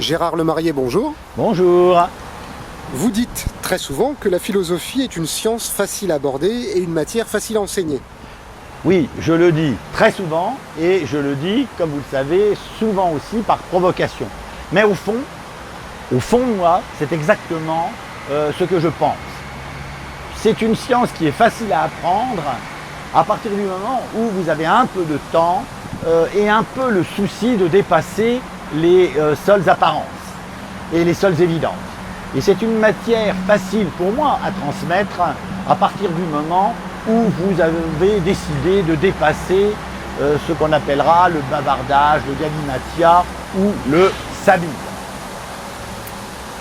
Gérard Lemarié, bonjour. Bonjour. Vous dites très souvent que la philosophie est une science facile à aborder et une matière facile à enseigner. Oui, je le dis très souvent et je le dis, comme vous le savez, souvent aussi par provocation. Mais au fond moi, c'est exactement ce que je pense. C'est une science qui est facile à apprendre à partir du moment où vous avez un peu de temps et un peu le souci de dépasser les seules apparences et les seules évidences. Et c'est une matière facile pour moi à transmettre à partir du moment où vous avez décidé de dépasser ce qu'on appellera le bavardage, le galimatia ou le sabille.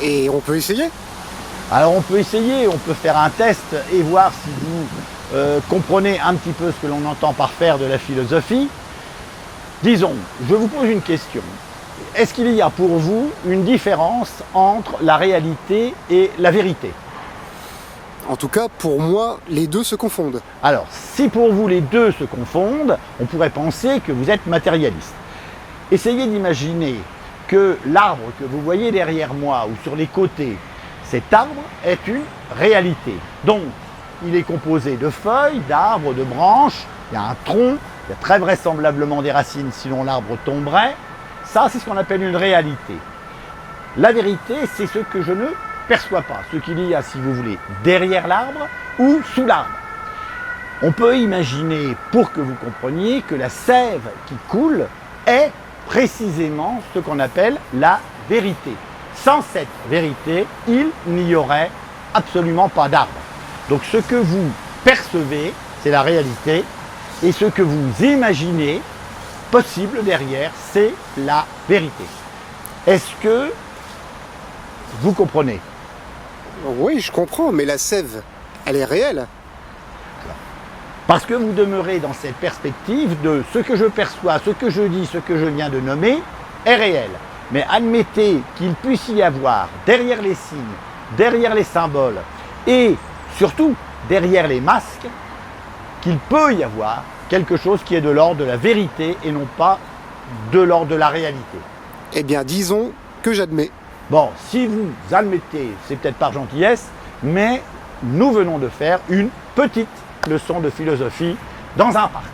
Et on peut essayer? Alors on peut essayer, on peut faire un test et voir si vous comprenez un petit peu ce que l'on entend par faire de la philosophie. Disons, je vous pose une question. Est-ce qu'il y a pour vous une différence entre la réalité et la vérité? En tout cas, pour moi, les deux se confondent. Alors, si pour vous les deux se confondent, on pourrait penser que vous êtes matérialiste. Essayez d'imaginer que l'arbre que vous voyez derrière moi ou sur les côtés, cet arbre est une réalité. Donc, il est composé de feuilles, d'arbres, de branches, il y a un tronc, il y a très vraisemblablement des racines, sinon l'arbre tomberait. Ça, c'est ce qu'on appelle une réalité. La vérité, c'est ce que je ne perçois pas, ce qu'il y a, si vous voulez, derrière l'arbre ou sous l'arbre. On peut imaginer, pour que vous compreniez, que la sève qui coule est précisément ce qu'on appelle la vérité. Sans cette vérité, il n'y aurait absolument pas d'arbre. Donc ce que vous percevez, c'est la réalité, et ce que vous imaginez possible derrière, c'est la vérité. Est-ce que vous comprenez? Oui, je comprends, mais la sève, elle est réelle. Parce que vous demeurez dans cette perspective de ce que je perçois, ce que je dis, ce que je viens de nommer est réel. Mais admettez qu'il puisse y avoir derrière les signes, derrière les symboles et surtout derrière les masques, qu'il peut y avoir quelque chose qui est de l'ordre de la vérité et non pas de l'ordre de la réalité. Eh bien, disons que j'admets. Bon, si vous admettez, c'est peut-être par gentillesse, mais nous venons de faire une petite leçon de philosophie dans un parc.